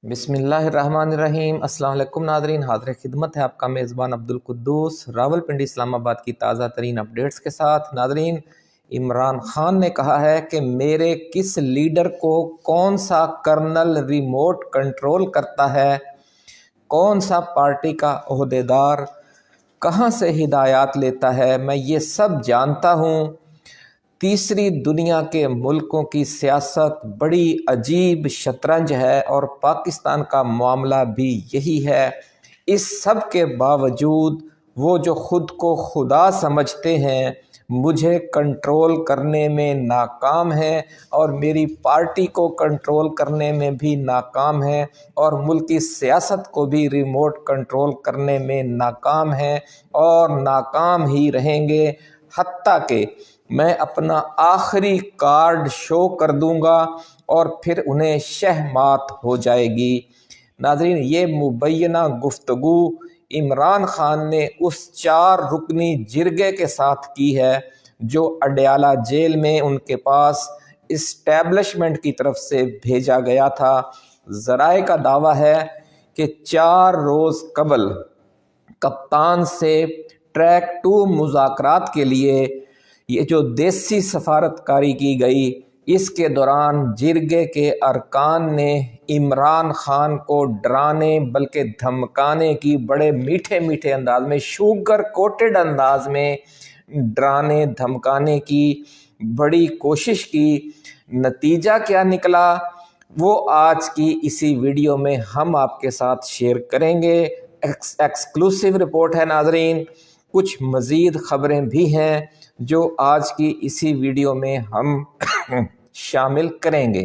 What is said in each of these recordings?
بسم اللہ الرحمن الرحیم۔ السلام علیکم ناظرین، حاضر خدمت ہے آپ کا میزبان عبدالقدوس راولپنڈی اسلام آباد کی تازہ ترین اپڈیٹس کے ساتھ۔ ناظرین، عمران خان نے کہا ہے کہ میرے کس لیڈر کو کون سا کرنل ریموٹ کنٹرول کرتا ہے، کون سا پارٹی کا عہدیدار کہاں سے ہدایات لیتا ہے، میں یہ سب جانتا ہوں۔ تیسری دنیا کے ملکوں کی سیاست بڑی عجیب شطرنج ہے اور پاکستان کا معاملہ بھی یہی ہے۔ اس سب کے باوجود وہ جو خود کو خدا سمجھتے ہیں مجھے کنٹرول کرنے میں ناکام ہیں اور میری پارٹی کو کنٹرول کرنے میں بھی ناکام ہیں اور ملکی سیاست کو بھی ریموٹ کنٹرول کرنے میں ناکام ہیں اور ناکام ہی رہیں گے، حتیٰ کہ میں اپنا آخری کارڈ شو کر دوں گا اور پھر انہیں شہ مات ہو جائے گی۔ ناظرین، یہ مبینہ گفتگو عمران خان نے اس 4 رکنی جرگے کے ساتھ کی ہے جو اڈیالہ جیل میں ان کے پاس اسٹیبلشمنٹ کی طرف سے بھیجا گیا تھا۔ ذرائع کا دعویٰ ہے کہ 4 روز قبل کپتان سے ٹریک 2 مذاکرات کے لیے یہ جو دیسی سفارتکاری کی گئی، اس کے دوران جرگے کے ارکان نے عمران خان کو ڈرانے بلکہ دھمکانے کی بڑے میٹھے میٹھے انداز میں، شوگر کوٹڈ انداز میں ڈرانے دھمکانے کی بڑی کوشش کی۔ نتیجہ کیا نکلا وہ آج کی اسی ویڈیو میں ہم آپ کے ساتھ شیئر کریں گے۔ ایکسکلوسیو رپورٹ ہے ناظرین، کچھ مزید خبریں بھی ہیں جو آج کی اسی ویڈیو میں ہم شامل کریں گے۔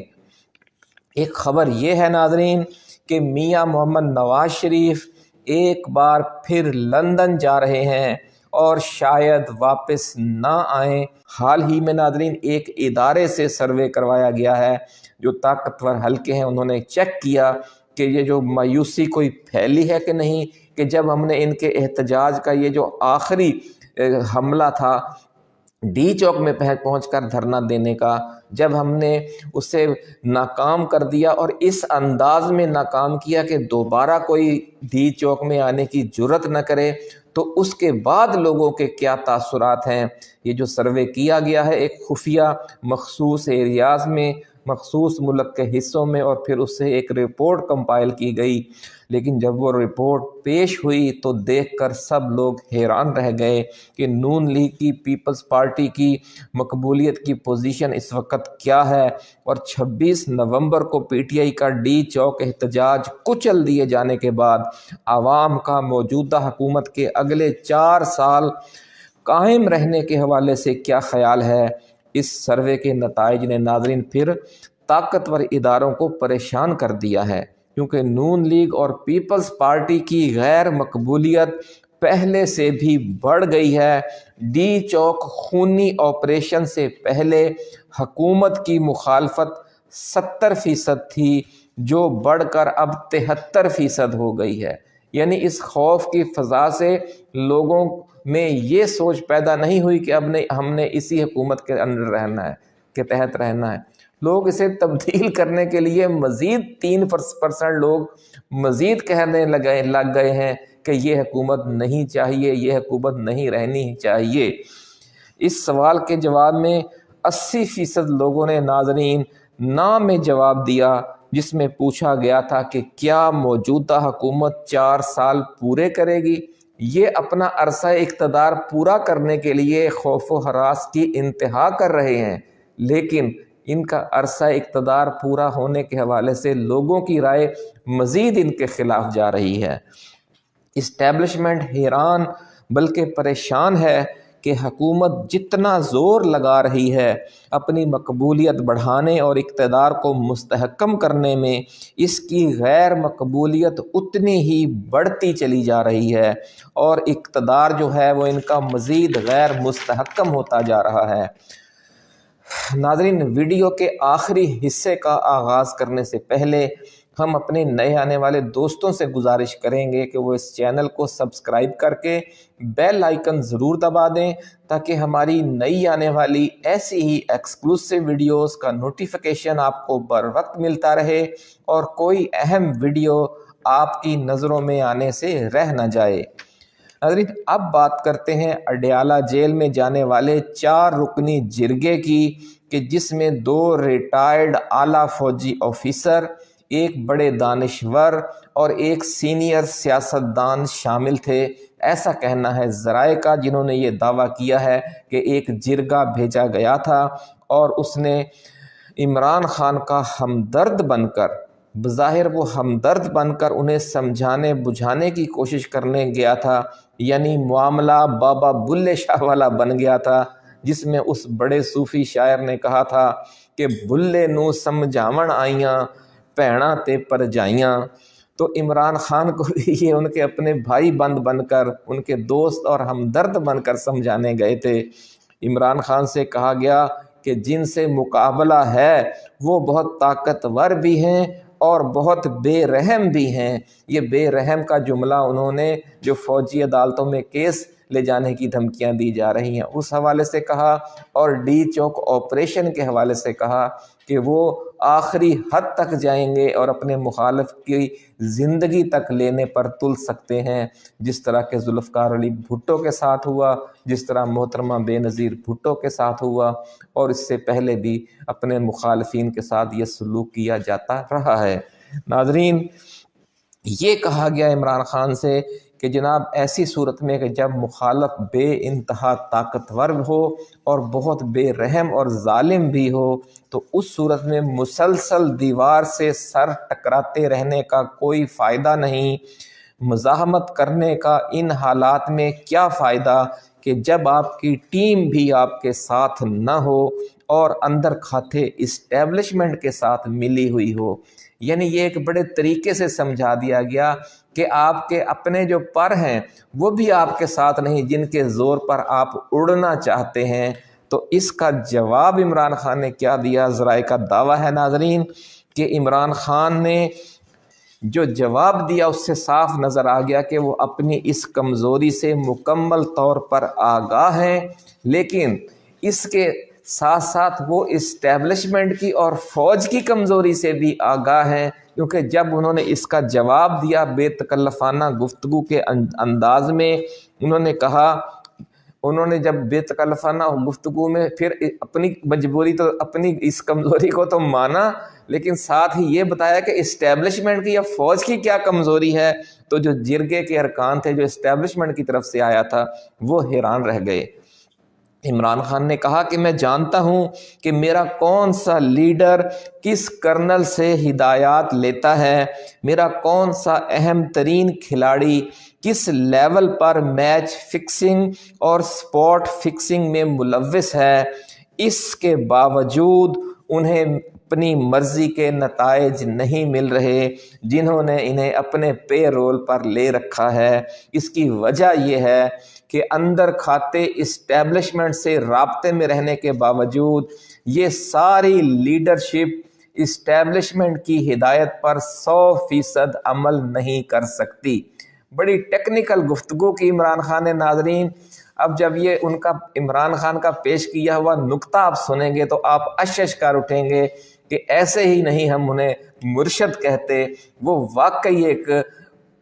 ایک خبر یہ ہے ناظرین کہ میاں محمد نواز شریف ایک بار پھر لندن جا رہے ہیں اور شاید واپس نہ آئیں۔ حال ہی میں ناظرین ایک ادارے سے سروے کروایا گیا ہے جو طاقتور حلقے ہیں، انہوں نے چیک کیا کہ یہ جو مایوسی کوئی پھیلی ہے کہ نہیں، کہ جب ہم نے ان کے احتجاج کا یہ جو آخری حملہ تھا ڈی چوک میں پہنچ کر دھرنا دینے کا، جب ہم نے اسے ناکام کر دیا اور اس انداز میں ناکام کیا کہ دوبارہ کوئی ڈی چوک میں آنے کی جرت نہ کرے، تو اس کے بعد لوگوں کے کیا تاثرات ہیں۔ یہ جو سروے کیا گیا ہے ایک خفیہ مخصوص ایریاز میں، مخصوص ملک کے حصوں میں، اور پھر اس سے ایک رپورٹ کمپائل کی گئی، لیکن جب وہ رپورٹ پیش ہوئی تو دیکھ کر سب لوگ حیران رہ گئے کہ نون لیگ کی، پیپلز پارٹی کی مقبولیت کی پوزیشن اس وقت کیا ہے۔ اور 26 نومبر کو پی ٹی آئی کا ڈی چوک احتجاج کچل دیے جانے کے بعد عوام کا موجودہ حکومت کے اگلے 4 سال قائم رہنے کے حوالے سے کیا خیال ہے۔ اس سروے کے نتائج نے ناظرین پھر طاقتور اداروں کو پریشان کر دیا ہے، کیونکہ نون لیگ اور پیپلز پارٹی کی غیر مقبولیت پہلے سے بھی بڑھ گئی ہے۔ ڈی چوک خونی آپریشن سے پہلے حکومت کی مخالفت 70% تھی، جو بڑھ کر اب 73% ہو گئی ہے۔ یعنی اس خوف کی فضا سے لوگوں میں یہ سوچ پیدا نہیں ہوئی کہ اب ہم نے اسی حکومت کے اندر رہنا ہے، کے تحت رہنا ہے۔ لوگ اسے تبدیل کرنے کے لیے مزید 3% لوگ مزید کہنے لگ گئے ہیں کہ یہ حکومت نہیں چاہیے، یہ حکومت نہیں رہنی چاہیے۔ اس سوال کے جواب میں 80% لوگوں نے ناظرین نام میں جواب دیا، جس میں پوچھا گیا تھا کہ کیا موجودہ حکومت 4 سال پورے کرے گی۔ یہ اپنا عرصہ اقتدار پورا کرنے کے لیے خوف و ہراس کی انتہا کر رہے ہیں، لیکن ان کا عرصہ اقتدار پورا ہونے کے حوالے سے لوگوں کی رائے مزید ان کے خلاف جا رہی ہے۔ اسٹیبلشمنٹ حیران بلکہ پریشان ہے کہ حکومت جتنا زور لگا رہی ہے اپنی مقبولیت بڑھانے اور اقتدار کو مستحکم کرنے میں، اس کی غیر مقبولیت اتنی ہی بڑھتی چلی جا رہی ہے اور اقتدار جو ہے وہ ان کا مزید غیر مستحکم ہوتا جا رہا ہے۔ ناظرین، ویڈیو کے آخری حصے کا آغاز کرنے سے پہلے ہم اپنے نئے آنے والے دوستوں سے گزارش کریں گے کہ وہ اس چینل کو سبسکرائب کر کے بیل آئیکن ضرور دبا دیں تاکہ ہماری نئی آنے والی ایسی ہی ایکسکلوسیو ویڈیوز کا نوٹیفیکیشن آپ کو بر وقت ملتا رہے اور کوئی اہم ویڈیو آپ کی نظروں میں آنے سے رہ نہ جائے۔ ناظرین، اب بات کرتے ہیں اڈیالہ جیل میں جانے والے 4 رکنی جرگے کی کہ جس میں 2 ریٹائرڈ اعلیٰ فوجی آفیسر، ایک بڑے دانشور اور ایک سینئر سیاستدان شامل تھے۔ ایسا کہنا ہے ذرائع کا، جنہوں نے یہ دعویٰ کیا ہے کہ ایک جرگہ بھیجا گیا تھا اور اس نے عمران خان کا ہمدرد بن کر، بظاہر وہ ہمدرد بن کر انہیں سمجھانے بجھانے کی کوشش کرنے گیا تھا، یعنی معاملہ بابا بلے شاہ والا بن گیا تھا، جس میں اس بڑے صوفی شاعر نے کہا تھا کہ بلے نو سمجھاون آئیاں بھیڑاں تے پرجائیاں۔ تو عمران خان کو یہ ان کے اپنے بھائی بند بن کر، ان کے دوست اور ہمدرد بن کر سمجھانے گئے تھے۔ عمران خان سے کہا گیا کہ جن سے مقابلہ ہے وہ بہت طاقتور بھی ہیں اور بہت بے رحم بھی ہیں۔ یہ بے رحم کا جملہ انہوں نے جو فوجی عدالتوں میں کیس لے جانے کی دھمکیاں دی جا رہی ہیں اس حوالے سے کہا، اور ڈی چوک آپریشن کے حوالے سے کہا کہ وہ آخری حد تک جائیں گے اور اپنے مخالف کی زندگی تک لینے پر تل سکتے ہیں، جس طرح کہ ذوالفقار علی بھٹو کے ساتھ ہوا، جس طرح محترمہ بے نظیر بھٹو کے ساتھ ہوا، اور اس سے پہلے بھی اپنے مخالفین کے ساتھ یہ سلوک کیا جاتا رہا ہے۔ ناظرین، یہ کہا گیا عمران خان سے کہ جناب ایسی صورت میں کہ جب مخالف بے انتہا طاقتور ہو اور بہت بے رحم اور ظالم بھی ہو تو اس صورت میں مسلسل دیوار سے سر ٹکراتے رہنے کا کوئی فائدہ نہیں، مزاحمت کرنے کا ان حالات میں کیا فائدہ کہ جب آپ کی ٹیم بھی آپ کے ساتھ نہ ہو اور اندر کھاتے اسٹیبلشمنٹ کے ساتھ ملی ہوئی ہو۔ یعنی یہ ایک بڑے طریقے سے سمجھا دیا گیا کہ آپ کے اپنے جو پر ہیں وہ بھی آپ کے ساتھ نہیں، جن کے زور پر آپ اڑنا چاہتے ہیں۔ تو اس کا جواب عمران خان نے کیا دیا؟ ذرائع کا دعویٰ ہے ناظرین کہ عمران خان نے جو جواب دیا اس سے صاف نظر آ گیا کہ وہ اپنی اس کمزوری سے مکمل طور پر آگاہ ہیں، لیکن اس کے ساتھ ساتھ وہ اسٹیبلشمنٹ کی اور فوج کی کمزوری سے بھی آگاہ ہیں، کیونکہ جب انہوں نے اس کا جواب دیا بے تکلفانہ گفتگو کے انداز میں، انہوں نے جب بے تکلفانہ گفتگو میں پھر اپنی مجبوری تو اپنی اس کمزوری کو تو مانا، لیکن ساتھ ہی یہ بتایا کہ اسٹیبلشمنٹ کی یا فوج کی کیا کمزوری ہے، تو جو جرگے کے ارکان تھے جو اسٹیبلشمنٹ کی طرف سے آیا تھا وہ حیران رہ گئے۔ عمران خان نے کہا کہ میں جانتا ہوں کہ میرا کون سا لیڈر کس کرنل سے ہدایات لیتا ہے، میرا کون سا اہم ترین کھلاڑی کس لیول پر میچ فکسنگ اور سپورٹ فکسنگ میں ملوث ہے۔ اس کے باوجود انہیں اپنی مرضی کے نتائج نہیں مل رہے جنہوں نے انہیں اپنے پے رول پر لے رکھا ہے۔ اس کی وجہ یہ ہے کہ اندر کھاتے اسٹیبلشمنٹ سے رابطے میں رہنے کے باوجود یہ ساری لیڈرشپ اسٹیبلشمنٹ کی ہدایت پر 100% عمل نہیں کر سکتی۔ بڑی ٹیکنیکل گفتگو کی عمران خان نے ناظرین۔ اب جب یہ ان کا عمران خان کا پیش کیا ہوا نقطہ آپ سنیں گے تو آپ اشش کر اٹھیں گے کہ ایسے ہی نہیں ہم انہیں مرشد کہتے، وہ واقعی ایک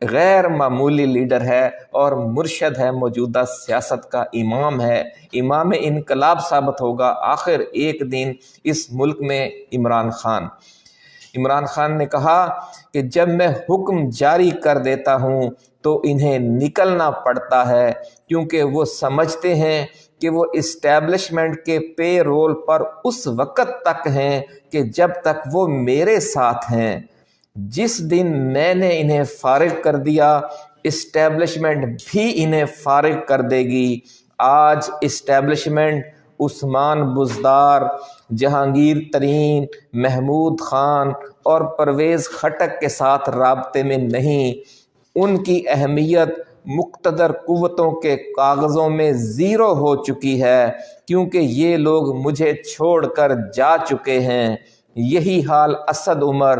غیر معمولی لیڈر ہے اور مرشد ہے، موجودہ سیاست کا امام ہے، امام انقلاب ثابت ہوگا آخر ایک دن اس ملک میں عمران خان نے کہا کہ جب میں حکم جاری کر دیتا ہوں تو انہیں نکلنا پڑتا ہے، کیونکہ وہ سمجھتے ہیں کہ وہ اسٹیبلشمنٹ کے پے رول پر اس وقت تک ہیں کہ جب تک وہ میرے ساتھ ہیں۔ جس دن میں نے انہیں فارغ کر دیا اسٹیبلشمنٹ بھی انہیں فارغ کر دے گی۔ آج اسٹیبلشمنٹ عثمان بزدار، جہانگیر ترین، محمود خان اور پرویز خٹک کے ساتھ رابطے میں نہیں، ان کی اہمیت مقتدر قوتوں کے کاغذوں میں زیرو ہو چکی ہے، کیونکہ یہ لوگ مجھے چھوڑ کر جا چکے ہیں۔ یہی حال اسد عمر،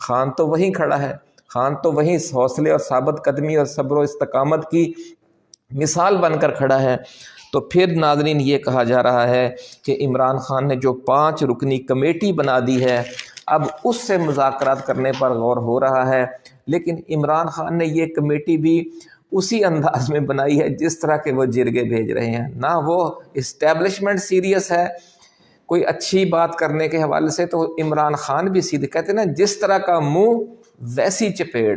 خان تو وہیں کھڑا ہے، خان تو وہیں حوصلے اور ثابت قدمی اور صبر و استقامت کی مثال بن کر کھڑا ہے۔ تو پھر ناظرین یہ کہا جا رہا ہے کہ عمران خان نے جو 5 رکنی کمیٹی بنا دی ہے، اب اس سے مذاکرات کرنے پر غور ہو رہا ہے، لیکن عمران خان نے یہ کمیٹی بھی اسی انداز میں بنائی ہے جس طرح کے وہ جرگے بھیج رہے ہیں، نہ وہ اسٹیبلشمنٹ سیریس ہے کوئی اچھی بات کرنے کے حوالے سے، تو عمران خان بھی سیدھے کہتے ہیں نا جس طرح کا منہ ویسی چپیڑ،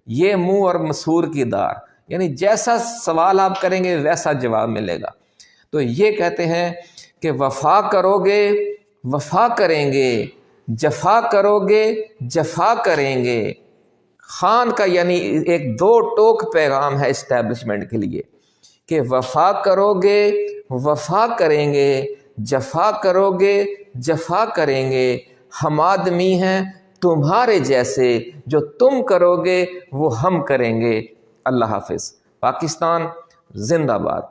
یہ منہ اور مسور کی دار، یعنی جیسا سوال آپ کریں گے ویسا جواب ملے گا۔ تو یہ کہتے ہیں کہ وفا کرو گے وفا کریں گے، جفا کرو گے جفا کریں گے۔ خان کا یعنی ایک 2 ٹوک پیغام ہے اسٹیبلشمنٹ کے لیے کہ وفا کرو گے وفا کریں گے، جفا کرو گے جفا کریں گے، ہم آدمی ہیں تمہارے جیسے، جو تم کرو گے وہ ہم کریں گے۔ اللہ حافظ۔ پاکستان زندہ باد۔